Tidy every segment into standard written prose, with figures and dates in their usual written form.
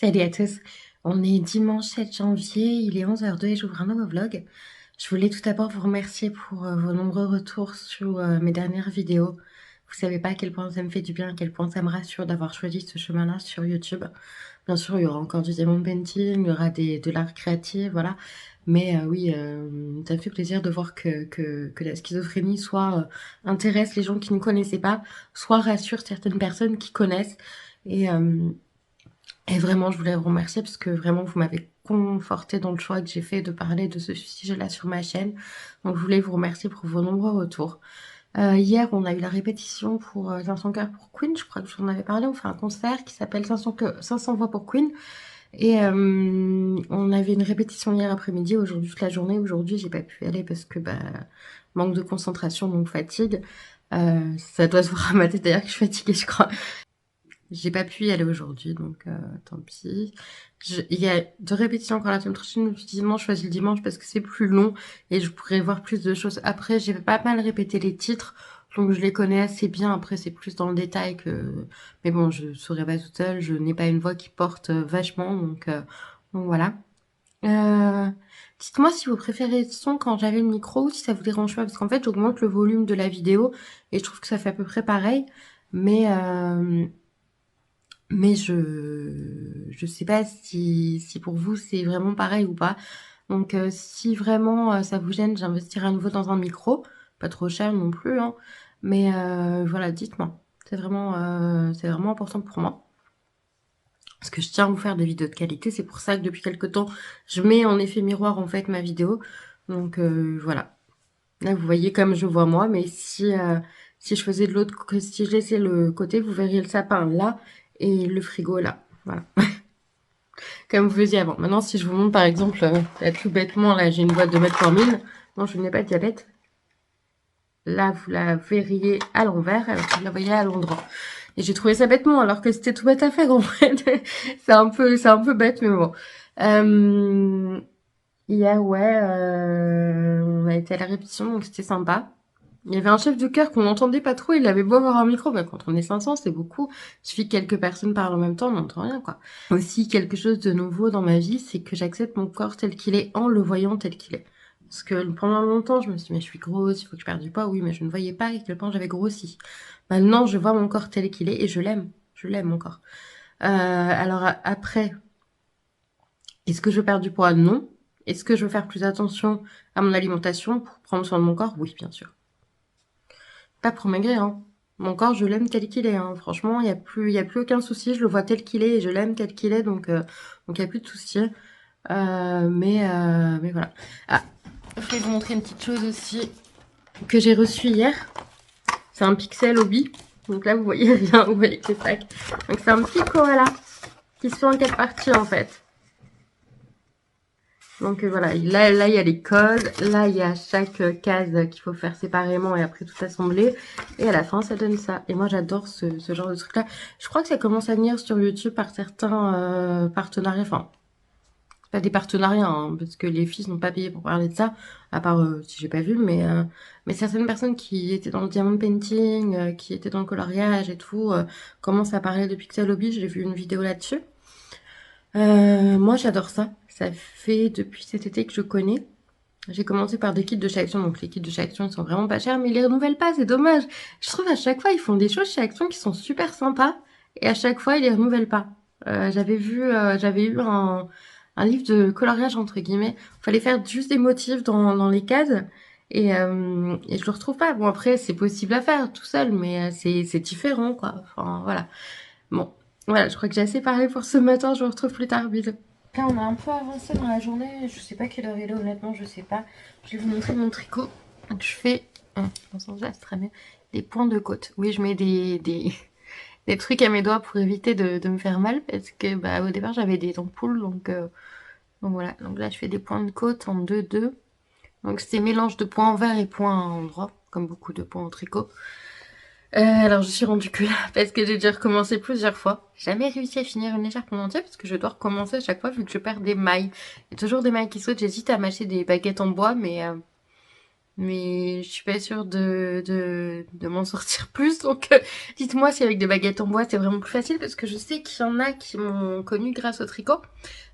Salut à tous, on est dimanche 7 janvier, il est 11h02 et j'ouvre un nouveau vlog. Je voulais tout d'abord vous remercier pour vos nombreux retours sur mes dernières vidéos. Vous savez pas à quel point ça me fait du bien, à quel point ça me rassure d'avoir choisi ce chemin-là sur YouTube. Bien sûr, il y aura encore du diamond painting, il y aura de l'art créatif, voilà. Mais oui, ça me fait plaisir de voir que la schizophrénie soit intéresse les gens qui ne connaissaient pas, soit rassure certaines personnes qui connaissent. Et, euh, et vraiment, je voulais vous remercier parce que vraiment, vous m'avez conforté dans le choix que j'ai fait de parler de ce sujet-là sur ma chaîne. Donc, je voulais vous remercier pour vos nombreux retours. Hier, on a eu la répétition pour 500 cœurs pour Queen. Je crois que je vous en avais parlé. On fait un concert qui s'appelle 500 voix pour Queen. Et on avait une répétition hier après-midi. Aujourd'hui, toute la journée. Aujourd'hui, j'ai pas pu y aller parce que manque de concentration, donc fatigue. Ça doit se voir à ma tête d'ailleurs que je suis fatiguée, je crois. J'ai pas pu y aller aujourd'hui, donc tant pis. Il y a deux répétitions encore la semaine prochaine. Je me suis dit non, je choisis le dimanche parce que c'est plus long et je pourrais voir plus de choses. Après, j'ai pas mal répété les titres, donc je les connais assez bien. Après, c'est plus dans le détail que... Mais bon, je saurais pas toute seule. Je n'ai pas une voix qui porte vachement, donc voilà. Euh, Dites-moi si vous préférez le son quand j'avais le micro ou si ça vous dérange pas, parce qu'en fait, j'augmente le volume de la vidéo et je trouve que ça fait à peu près pareil. Mais... mais je sais pas si pour vous c'est vraiment pareil ou pas. Donc si vraiment ça vous gêne, j'investirai à nouveau dans un micro. Pas trop cher non plus, hein. Mais voilà, dites-moi. C'est vraiment important pour moi. Parce que je tiens à vous faire des vidéos de qualité. C'est pour ça que depuis quelques temps, je mets en effet miroir en fait ma vidéo. Donc voilà. Là, vous voyez comme je vois moi. Mais si je faisais de l'autre, si je laissais le côté, vous verriez le sapin là et le frigo là. Voilà. Comme vous faisiez avant. Maintenant, si je vous montre par exemple, là, tout bêtement, là j'ai une boîte de metformine. Non, je n'ai pas de diabète. Là, vous la verriez à l'envers, alors que vous la voyez à l'endroit. Et j'ai trouvé ça bêtement, alors que c'était tout bête à faire en fait. C'est un peu bête, mais bon. Hier, ouais, on a été à la répétition, donc c'était sympa. Il y avait un chef de chœur qu'on n'entendait pas trop, il avait beau avoir un micro, bah, quand on est 500, c'est beaucoup. Il suffit que quelques personnes parlent en même temps, on n'entend rien, quoi. Aussi, quelque chose de nouveau dans ma vie, c'est que j'accepte mon corps tel qu'il est en le voyant tel qu'il est. Parce que pendant longtemps, je me suis dit, mais je suis grosse, il faut que je perde du poids. Oui, mais je ne voyais pas à quel point j'avais grossi. Maintenant, je vois mon corps tel qu'il est et je l'aime. Je l'aime, mon corps. Alors après, est-ce que je perds du poids? Non. Est-ce que je veux faire plus attention à mon alimentation pour prendre soin de mon corps? Oui, bien sûr. Pas pour maigrir, hein. Mon corps, je l'aime tel qu'il est, hein. Franchement, il y a plus aucun souci. Je le vois tel qu'il est et je l'aime tel qu'il est, donc il y a plus de souci. Mais voilà. Ah, je vais vous montrer une petite chose aussi que j'ai reçue hier. C'est un Pixel Hobby. Donc là, vous voyez rien, vous voyez que les sacs. Donc c'est un petit koala qui se fait en 4 parties en fait. Donc voilà, là il y a les codes, là il y a chaque case qu'il faut faire séparément et après tout assembler. Et à la fin, ça donne ça. Et moi j'adore ce genre de truc-là. Je crois que ça commence à venir sur YouTube par certains partenariats. Enfin, pas des partenariats, hein, parce que les filles n'ont pas payé pour parler de ça, à part si j'ai pas vu, mais certaines personnes qui étaient dans le diamond painting, qui étaient dans le coloriage et tout, commencent à parler de Pixel Hobby. J'ai vu une vidéo là-dessus. Moi, j'adore ça. Ça fait depuis cet été que je connais. J'ai commencé par des kits de chez Action, donc les kits de chez Action ils sont vraiment pas chers, mais ils les renouvellent pas, c'est dommage. Je trouve à chaque fois ils font des choses chez Action qui sont super sympas, et à chaque fois ils les renouvellent pas. J'avais eu un livre de coloriage entre guillemets. Fallait faire juste des motifs dans les cases, et je le retrouve pas. Bon après c'est possible à faire tout seul, mais c'est différent quoi. Enfin voilà. Bon, voilà, je crois que j'ai assez parlé pour ce matin. Je vous retrouve plus tard, bisous. Là, on a un peu avancé dans la journée. Je sais pas quelle heure il est, honnêtement, je sais pas. Je vais vous montrer mon tricot. Donc, je fais, dans son geste, très bien, des points de côte. Oui, je mets des trucs à mes doigts pour éviter de me faire mal parce que, au départ, j'avais des ampoules. Donc voilà. Donc là, je fais des points de côte en 2-2. Donc, c'est mélange de points envers et points endroit, comme beaucoup de points en tricot. Alors, je suis rendue que là, parce que j'ai dû recommencer plusieurs fois. J'ai jamais réussi à finir une écharpe en entier, parce que je dois recommencer à chaque fois, vu que je perds des mailles. Il y a toujours des mailles qui sautent. J'hésite à m'acheter des baguettes en bois, mais je suis pas sûre de m'en sortir plus. Donc, dites-moi si avec des baguettes en bois, c'est vraiment plus facile, parce que je sais qu'il y en a qui m'ont connue grâce au tricot.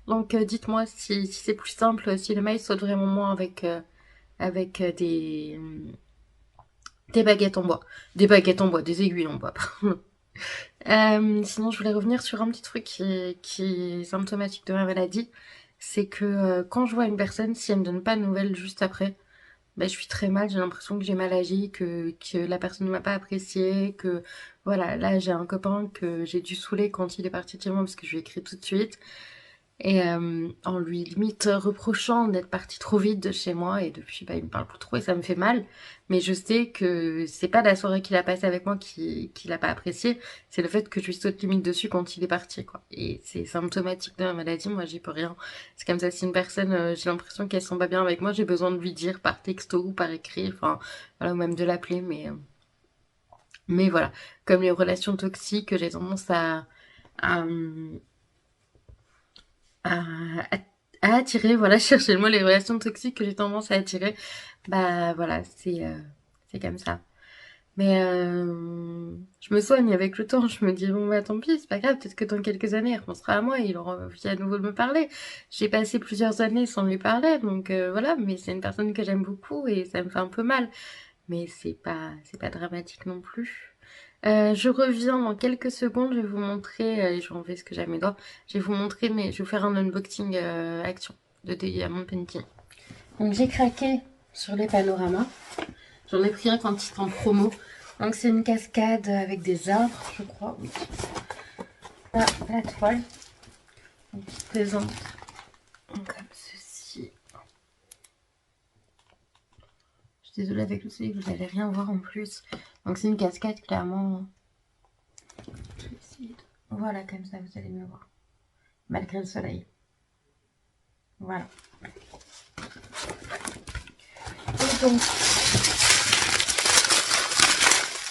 Donc, dites-moi si c'est plus simple, si le maïs saute vraiment moins avec des baguettes en bois. Des baguettes en bois, des aiguilles en bois, pardon. Sinon, je voulais revenir sur un petit truc qui est symptomatique de ma maladie. C'est que quand je vois une personne, si elle me donne pas de nouvelles juste après, ben, je suis très mal, j'ai l'impression que j'ai mal agi, que la personne ne m'a pas apprécié, que voilà, là j'ai un copain que j'ai dû saouler quand il est parti de chez moi parce que je lui ai écrit tout de suite. Et en lui limite reprochant d'être parti trop vite de chez moi, et depuis bah, il me parle plus trop et ça me fait mal, mais je sais que c'est pas la soirée qu'il a passée avec moi qui l'a pas apprécié, c'est le fait que je lui saute limite dessus quand il est parti, quoi. Et c'est symptomatique de la maladie, moi j'y peux rien. C'est comme ça, si une personne j'ai l'impression qu'elle se sent pas bien avec moi, j'ai besoin de lui dire par texto ou par écrit, enfin voilà, ou même de l'appeler, mais voilà, comme les relations toxiques, j'ai tendance à, à, à attirer, voilà, chercher le mot, les relations toxiques que j'ai tendance à attirer, bah voilà, c'est comme ça. Mais je me soigne avec le temps, je me dis bon bah tant pis, c'est pas grave, peut-être que dans quelques années il repensera à moi et il aura envie à nouveau de me parler. J'ai passé plusieurs années sans lui parler, donc voilà, mais c'est une personne que j'aime beaucoup et ça me fait un peu mal. Mais c'est pas dramatique non plus. Je reviens dans quelques secondes, je vais vous montrer, je vais enlever ce que j'ai à mes doigts, je vais vous montrer, mais je vais vous faire un unboxing action de Diamond Painting. Donc j'ai craqué sur les panoramas, j'en ai pris un quand il est en promo. Donc c'est une cascade avec des arbres, je crois, oui. Là, la toile, donc qui se présente comme ceci. Je suis désolée avec le soleil, vous n'allez rien voir en plus. Donc c'est une cascade clairement. Je vais essayer de... Voilà, comme ça vous allez mieux voir. Malgré le soleil. Voilà. Et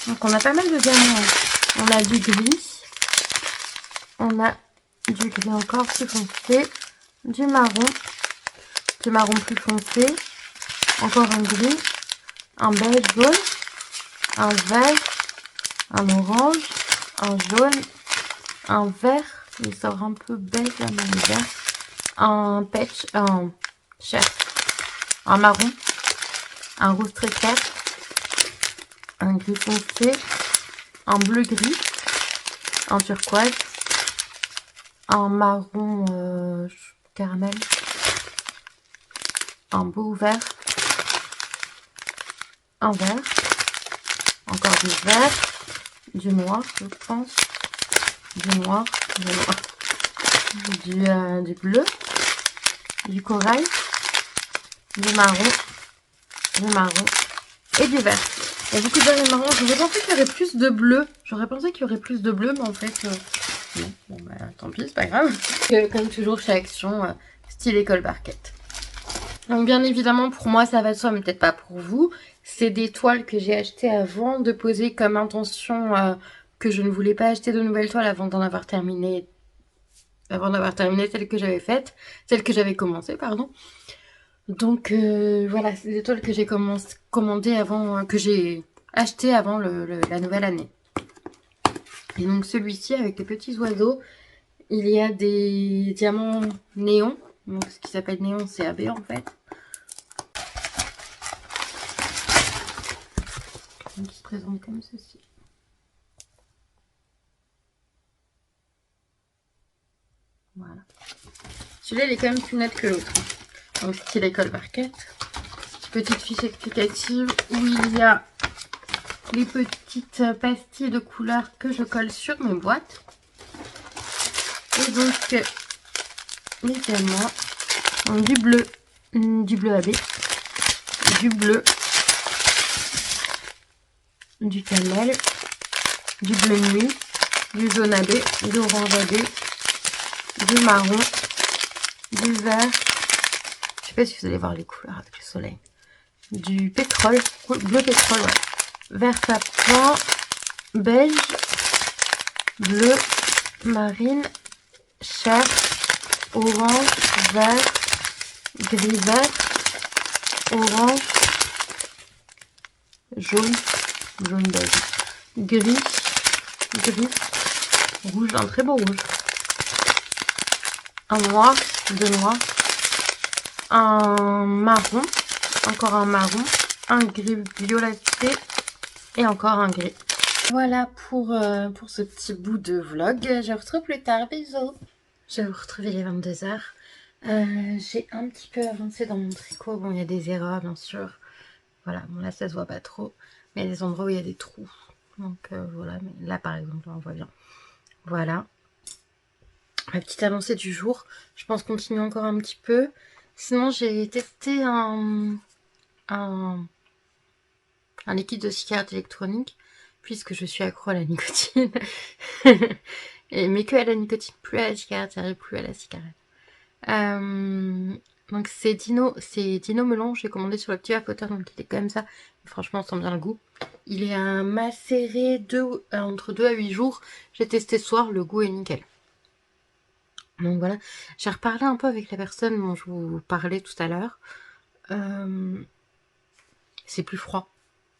donc on a pas mal de gammes. On a du gris. On a du gris encore plus foncé. Du marron plus foncé. Encore un gris. Un beige jaune. Un vert. Un orange. Un jaune. Un vert. Il sort un peu beige là, mais vert. Un peach. Un cher. Un marron. Un rose très clair. Un gris foncé. Un bleu gris. Un turquoise. Un marron caramel. Un beau vert. Un vert. Encore du vert. Du noir, je pense. Du noir. Du bleu. Du corail. Du marron. Du marron. Et du vert. Il y a beaucoup de vert et marron. J'aurais pensé qu'il y aurait plus de bleu. Mais en fait, non. Bon, bah, tant pis, c'est pas grave. Comme toujours chez Action, style école barquette. Donc, bien évidemment, pour moi, ça va de soi, mais peut-être pas pour vous. C'est des toiles que j'ai achetées avant de poser comme intention que je ne voulais pas acheter de nouvelles toiles avant d'en avoir terminé. Avant d'avoir terminé celle que j'avais faite. Celle que j'avais commencée, pardon. Donc voilà, c'est des toiles que j'ai commandées avant, que j'ai achetées avant la nouvelle année. Et donc celui-ci avec les petits oiseaux, il y a des diamants néons. Donc ce qui s'appelle néon, c'est AB en fait. Donc il se présente comme ceci. Voilà. Celui-là, il est quand même plus net que l'autre. Donc c'est l'école barquette. Petite fiche explicative où il y a les petites pastilles de couleurs que je colle sur mes boîtes. Et donc également du bleu AB, du bleu, du cannelle, du bleu nuit, du jaune AB, du orange AB, du marron, du vert. Je sais pas si vous allez voir les couleurs avec le soleil. Du pétrole, bleu pétrole, ouais. Vert sapin, beige, bleu, marine, chair, orange, vert, gris vert, orange, jaune, jaune beige, gris, gris, rouge, un très beau rouge, un noir, deux noirs, un marron, encore un marron, un gris violeté et encore un gris. Voilà pour ce petit bout de vlog. Je vous retrouve plus tard. Bisous. Je vais vous retrouver les 22h. J'ai un petit peu avancé dans mon tricot. Bon, il y a des erreurs, bien sûr. Voilà, bon là, ça se voit pas trop. Mais il y a des endroits où il y a des trous. Donc voilà, mais là, par exemple, on voit bien. Voilà. La petite avancée du jour. Je pense continuer encore un petit peu. Sinon, j'ai testé un liquide de cigarette électronique, puisque je suis accro à la nicotine. Mais que à la nicotine, plus à la cigarette, j'arrive plus à la cigarette. Donc c'est Dino Melon, j'ai commandé sur le petit vapoteur, donc il est comme ça. Franchement, on sent bien le goût. Il est à macérer entre 2 à 8 jours. J'ai testé ce soir, le goût est nickel. Donc voilà, j'ai reparlé un peu avec la personne dont je vous parlais tout à l'heure. C'est plus froid.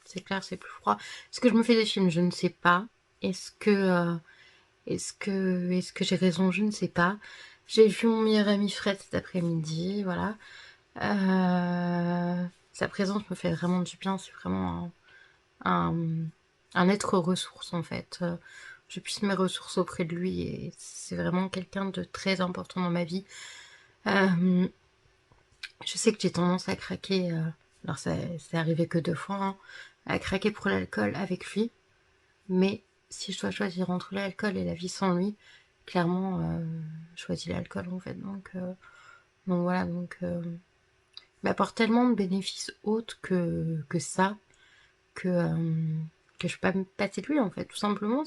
C'est clair, c'est plus froid. Est-ce que je me fais des films? Je ne sais pas. Est-ce que j'ai raison? Je ne sais pas. J'ai vu mon meilleur ami Fred cet après-midi, voilà. Sa présence me fait vraiment du bien. C'est vraiment un être ressource, en fait. Je puisse mes ressources auprès de lui et c'est vraiment quelqu'un de très important dans ma vie. Je sais que j'ai tendance à craquer, alors ça c'est arrivé que 2 fois, hein, à craquer pour l'alcool avec lui. Mais si je dois choisir entre l'alcool et la vie sans lui, clairement, je choisis l'alcool en fait. Donc voilà, il m'apporte tellement de bénéfices autres que ça, que je peux pas me passer de lui en fait. Tout simplement,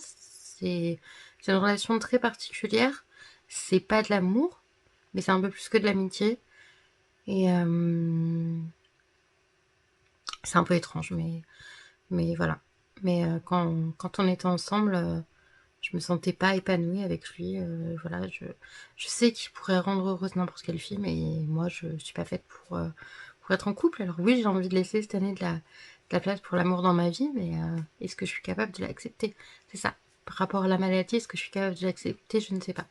c'est une relation très particulière. C'est pas de l'amour, mais c'est un peu plus que de l'amitié. Et c'est un peu étrange, mais voilà. Mais quand on était ensemble, je me sentais pas épanouie avec lui. Voilà, je sais qu'il pourrait rendre heureuse n'importe quelle fille, mais moi, je suis pas faite pour être en couple. Alors oui, j'ai envie de laisser cette année de la place pour l'amour dans ma vie, mais est-ce que je suis capable de l'accepter? C'est ça. Par rapport à la maladie, est-ce que je suis capable de l'accepter? Je ne sais pas.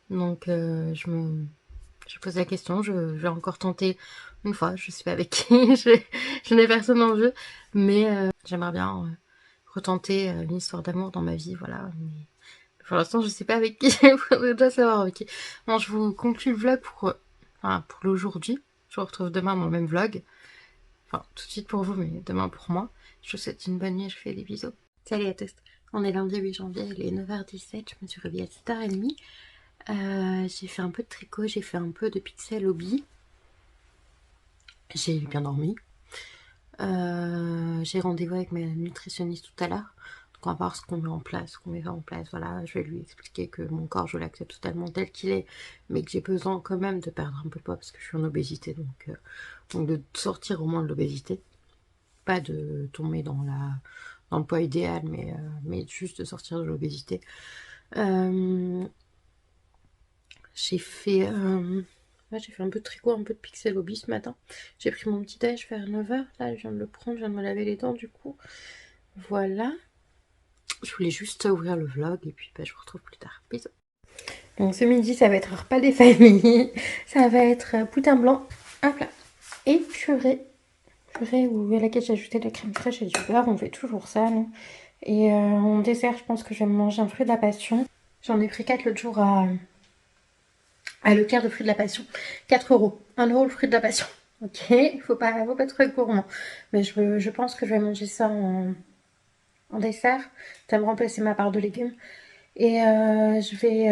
Donc, je pose la question, je vais encore tenter une fois, je sais pas avec qui, je n'ai personne en vue, mais j'aimerais bien retenter une histoire d'amour dans ma vie, voilà. Mais pour l'instant, je sais pas avec qui, il faudrait déjà savoir avec qui. Bon, je vous conclue le vlog pour l'aujourd'hui. Je vous retrouve demain dans le même vlog. Enfin, tout de suite pour vous, mais demain pour moi. Je vous souhaite une bonne nuit, je fais des bisous. Salut à tous. On est lundi 8 janvier, il est 9h17, je me suis réveillée à 7h30. J'ai fait un peu de tricot, j'ai fait un peu de pixel hobby. J'ai bien dormi. J'ai rendez-vous avec ma nutritionniste tout à l'heure. Donc on va voir ce qu'on met en place, Voilà, je vais lui expliquer que mon corps, je l'accepte totalement tel qu'il est, mais que j'ai besoin quand même de perdre un peu de poids parce que je suis en obésité. Donc de sortir au moins de l'obésité. Pas de tomber dans le poids idéal, mais juste de sortir de l'obésité. J'ai fait un peu de tricot, un peu de pixel hobby ce matin. J'ai pris mon petit déj vers 9h. Là, je viens de le prendre, je viens de me laver les dents du coup. Voilà. Je voulais juste ouvrir le vlog et puis je vous retrouve plus tard. Bisous. Donc ce midi, ça va être un repas des familles. Ça va être poudin blanc, un plat. Et purée à laquelle j'ai ajouté de la crème fraîche et du beurre. On fait toujours ça, non? Et en dessert, je pense que je vais me manger un fruit de la passion. J'en ai pris 4 l'autre jour à Leclerc de fruits de la passion. 4 euros. 1 euro le fruit de la passion. Ok, faut pas trop être gourmand. Mais je pense que je vais manger ça en dessert. Ça va me remplacer ma part de légumes. Et je vais...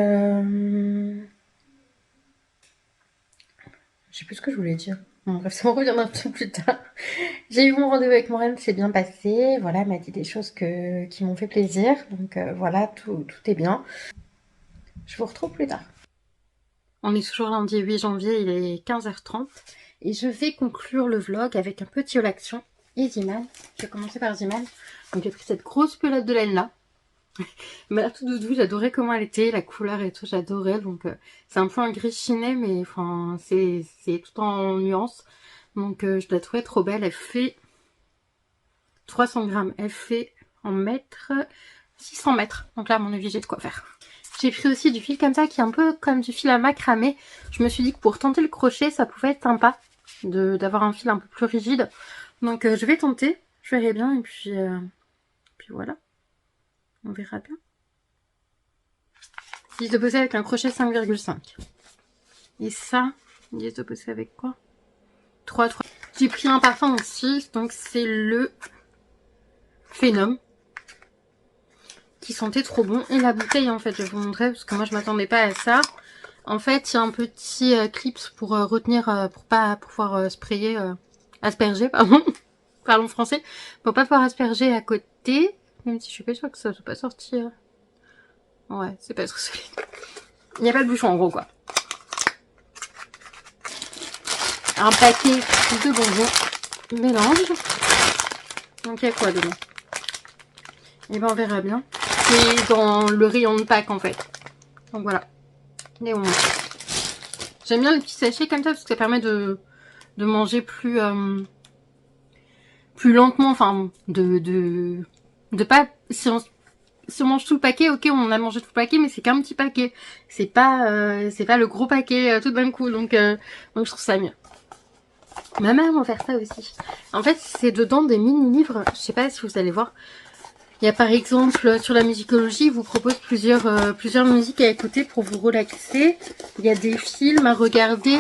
je sais plus ce que je voulais dire. Bon, bref, ça me reviendra un peu plus tard. J'ai eu mon rendez-vous avec Maureen, c'est bien passé. Voilà, elle m'a dit des choses qui m'ont fait plaisir. Donc voilà, tout est bien. Je vous retrouve plus tard. On est toujours lundi 8 janvier, il est 15h30. Et je vais conclure le vlog avec un petit haul action. Et Ziman. Je vais commencer par Ziman. Donc j'ai pris cette grosse pelote de laine là. Elle m'a l'air tout doudou, j'adorais comment elle était, la couleur et tout, j'adorais. Donc c'est un peu un gris chiné, mais enfin c'est tout en nuances. Donc je la trouvais trop belle, 300 grammes. Elle fait en mètres 600 mètres. Donc là, à mon avis, j'ai de quoi faire. J'ai pris aussi du fil comme ça, qui est un peu comme du fil à macramé. Je me suis dit que pour tenter le crochet, ça pouvait être sympa d'avoir un fil un peu plus rigide. Donc je vais tenter, je verrai bien, et puis voilà. On verra bien. Ils disent de bosser avec un crochet 5,5. Et ça, ils disent de bosser avec quoi 3. J'ai pris un parfum aussi, donc c'est le Phénom, qui sentait trop bon. Et la bouteille, en fait, je vais vous montrer, parce que moi je m'attendais pas à ça. En fait, il y a un petit clips pour retenir, pour pas pouvoir sprayer, asperger, pardon. Parlons français. Pour pas pouvoir asperger à côté. Même si je suis pas sûre que ça soit pas sorti. Ouais, c'est pas trop solide. Il n'y a pas de bouchon en gros, quoi. Un paquet de bonbons. Mélange. Donc il y a quoi dedans? Et ben on verra bien. C'est dans le rayon de Pâques en fait. Donc voilà. Les bonbons. J'aime bien les petits sachets comme ça parce que ça permet de manger plus lentement. Enfin, de pas... Si on mange tout le paquet, ok, on a mangé tout le paquet, mais c'est qu'un petit paquet. C'est pas le gros paquet tout d'un coup. Donc je trouve ça mieux. Ma mère m'a offert ça aussi. En fait, c'est dedans des mini-livres. Je sais pas si vous allez voir. Il y a par exemple, sur la musicologie, il vous propose plusieurs musiques à écouter pour vous relaxer. Il y a des films à regarder.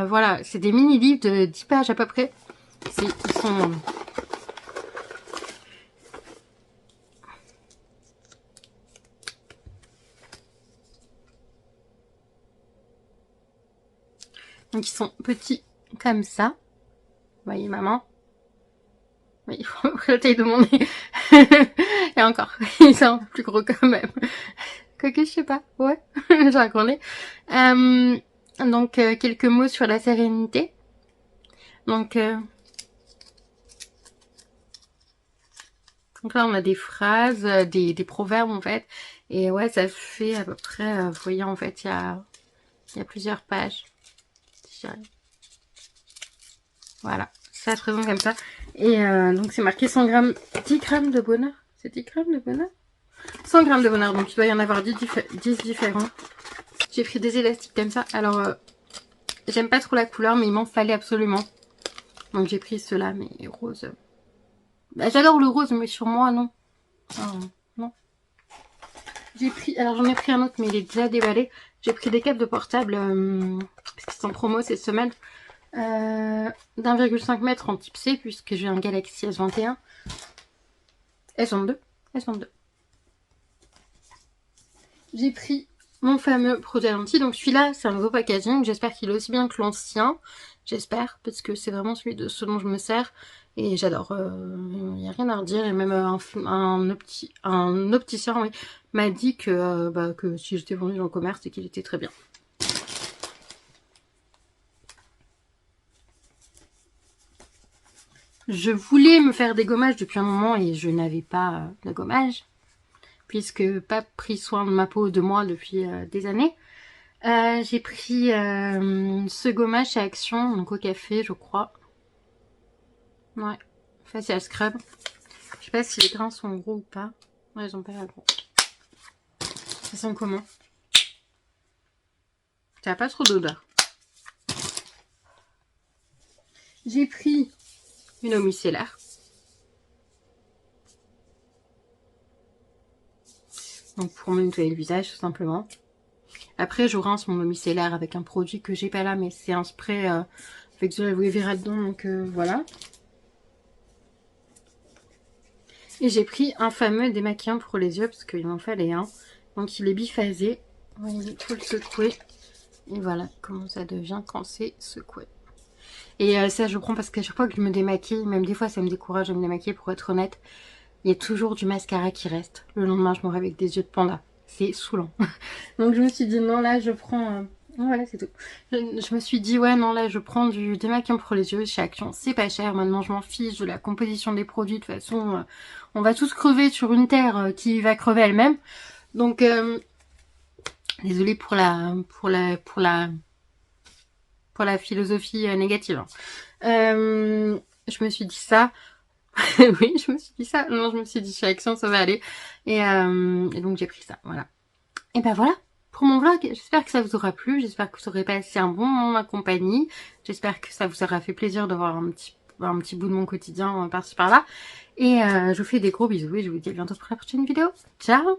Voilà, c'est des mini-livres de 10 pages à peu près. Ils sont... Donc ils sont petits comme ça. Vous voyez maman? Oui, il faut la taille de mon nez. Et encore, ils sont un peu plus gros quand même. Quoique je sais pas, ouais, j'ai un gros nez. Donc quelques mots sur la sérénité. Donc là on a des phrases, des proverbes en fait. Et ouais, ça fait à peu près, vous voyez en fait, il y a plusieurs pages. Voilà, ça se présente comme ça. Et donc c'est marqué 100 grammes, 10 grammes de bonheur. C'est 10 grammes de bonheur 100 grammes de bonheur, donc il doit y en avoir 10 différents. J'ai pris des élastiques comme ça. Alors, j'aime pas trop la couleur, mais il m'en fallait absolument. Donc j'ai pris ceux-là, mais rose. Bah, j'adore le rose, mais sur moi, non. Oh, non. J'ai pris, alors j'en ai pris un autre, mais il est déjà déballé. J'ai pris des câbles de portable, parce qu'ils sont en promo cette semaine. d'1,5 m en type C, puisque j'ai un Galaxy S21. S22. S22. J'ai pris mon fameux produit lentille. Donc celui-là, c'est un nouveau packaging. J'espère qu'il est aussi bien que l'ancien. J'espère, parce que c'est vraiment celui de ce dont je me sers. Et j'adore. Il n'y a rien à redire. Et même un opticien oui, m'a dit que si j'étais vendue dans le commerce, c'est qu'il était très bien. Je voulais me faire des gommages depuis un moment et je n'avais pas de gommage. Puisque pas pris soin de ma peau de moi depuis des années. J'ai pris ce gommage chez Action, donc au café, je crois. Ouais, facial scrub. Je sais pas si les grains sont gros ou pas. Ouais, ils ont pas l'air gros. Ça sent comment? Ça n'a pas trop d'odeur. J'ai pris une eau micellaire. Donc pour me nettoyer le visage, tout simplement. Après, je rince mon eau micellaire avec un produit que j'ai pas là, mais c'est un spray avec de l'aloe vera dedans, donc voilà. Et j'ai pris un fameux démaquillant pour les yeux, parce qu'il m'en fallait un. Donc il est biphasé. Il faut le secouer. Et voilà comment ça devient quand c'est secoué. Et ça je prends parce qu'à chaque fois que je me démaquille, même des fois ça me décourage de me démaquiller pour être honnête, il y a toujours du mascara qui reste. Le lendemain je me réveille avec des yeux de panda. C'est saoulant. Donc je me suis dit non là je prends... Voilà c'est tout. Je me suis dit ouais non là je prends du démaquillant pour les yeux chez Action. C'est pas cher, maintenant je m'en fiche de la composition des produits. De toute façon on va tous crever sur une terre qui va crever elle-même. Donc désolée pour la philosophie négative. Je me suis dit ça. Oui, je me suis dit ça. Non, je me suis dit chez Action, ça va aller. Et donc j'ai pris ça, voilà. Et ben voilà pour mon vlog. J'espère que ça vous aura plu. J'espère que vous aurez passé un bon moment en ma compagnie. J'espère que ça vous aura fait plaisir de voir un petit bout de mon quotidien par-ci par-là. Et je vous fais des gros bisous et je vous dis à bientôt pour la prochaine vidéo. Ciao!